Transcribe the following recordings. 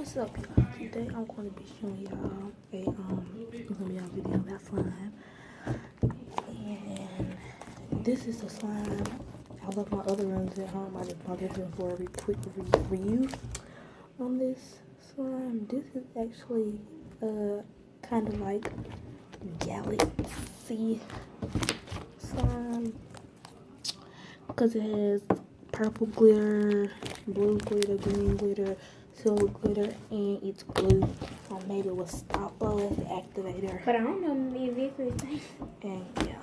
What's up, y'all? Today I'm going to be showing y'all a video about slime. And this is the slime. I left my other ones at home. I just bought this one for a quick review on this slime. This is actually kind of like galaxy slime because it has purple glitter, blue glitter, green glitter, silver glitter, and it's blue. So maybe it was Stoppo as the activator. But I don't know me and Victory thing. And yeah.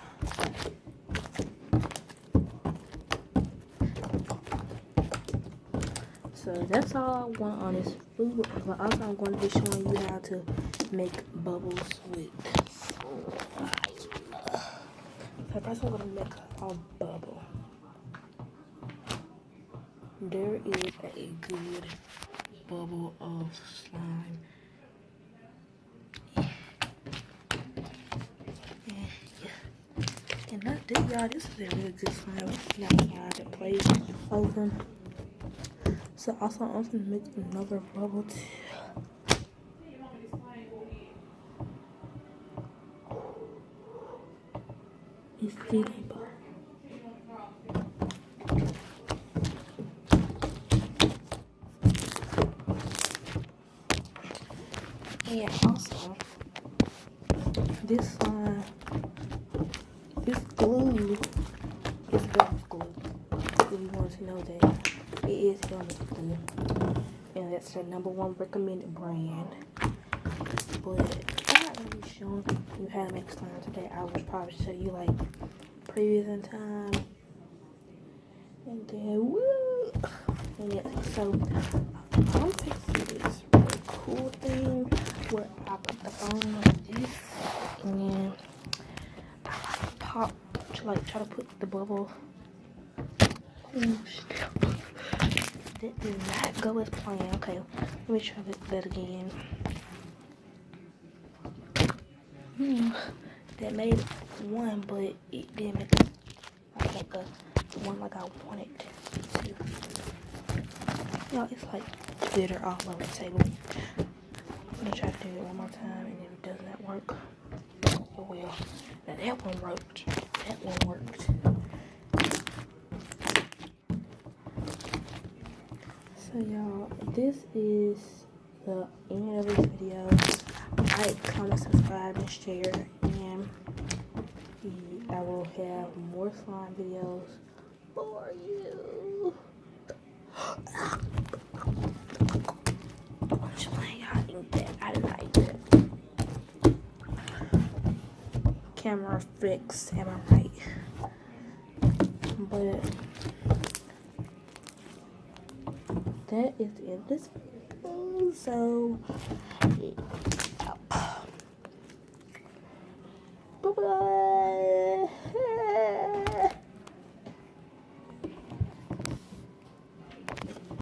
So that's all I want on this food. But also I'm going to be showing you how to make bubbles with slime. So first I'm going to make a bubble. There is a good bubble of slime. And not this, y'all, this is a really good slime. Not hard to play over. So also I'm gonna make another bubble too. It's really bubble. And also, this slime, this glue is Elmer's glue. If you want to know that, it is Elmer's glue. And that's the #1 recommended brand. But I'm not going to be showing you how to make slime today. I will probably show you like previous in time. And then, woo! And yeah, so, I'm fixing this really cool thing where I put the phone like this, and then I like pop to like try to put the bubble. That did not go as planned. Okay, let me try that again. That made one, but it didn't make a one like I wanted to. Y'all, it's like glitter all over the table. I'm gonna try to do it one more time, and if it does not work, oh well. Now that one worked. That one worked. So y'all, this is the end of this video. Like, comment, subscribe, and share, and I will have more slime videos for you. I'm just playing, y'all think that I didn't like that. Camera fixed, am I right? But that is the end of this video. So, bye bye.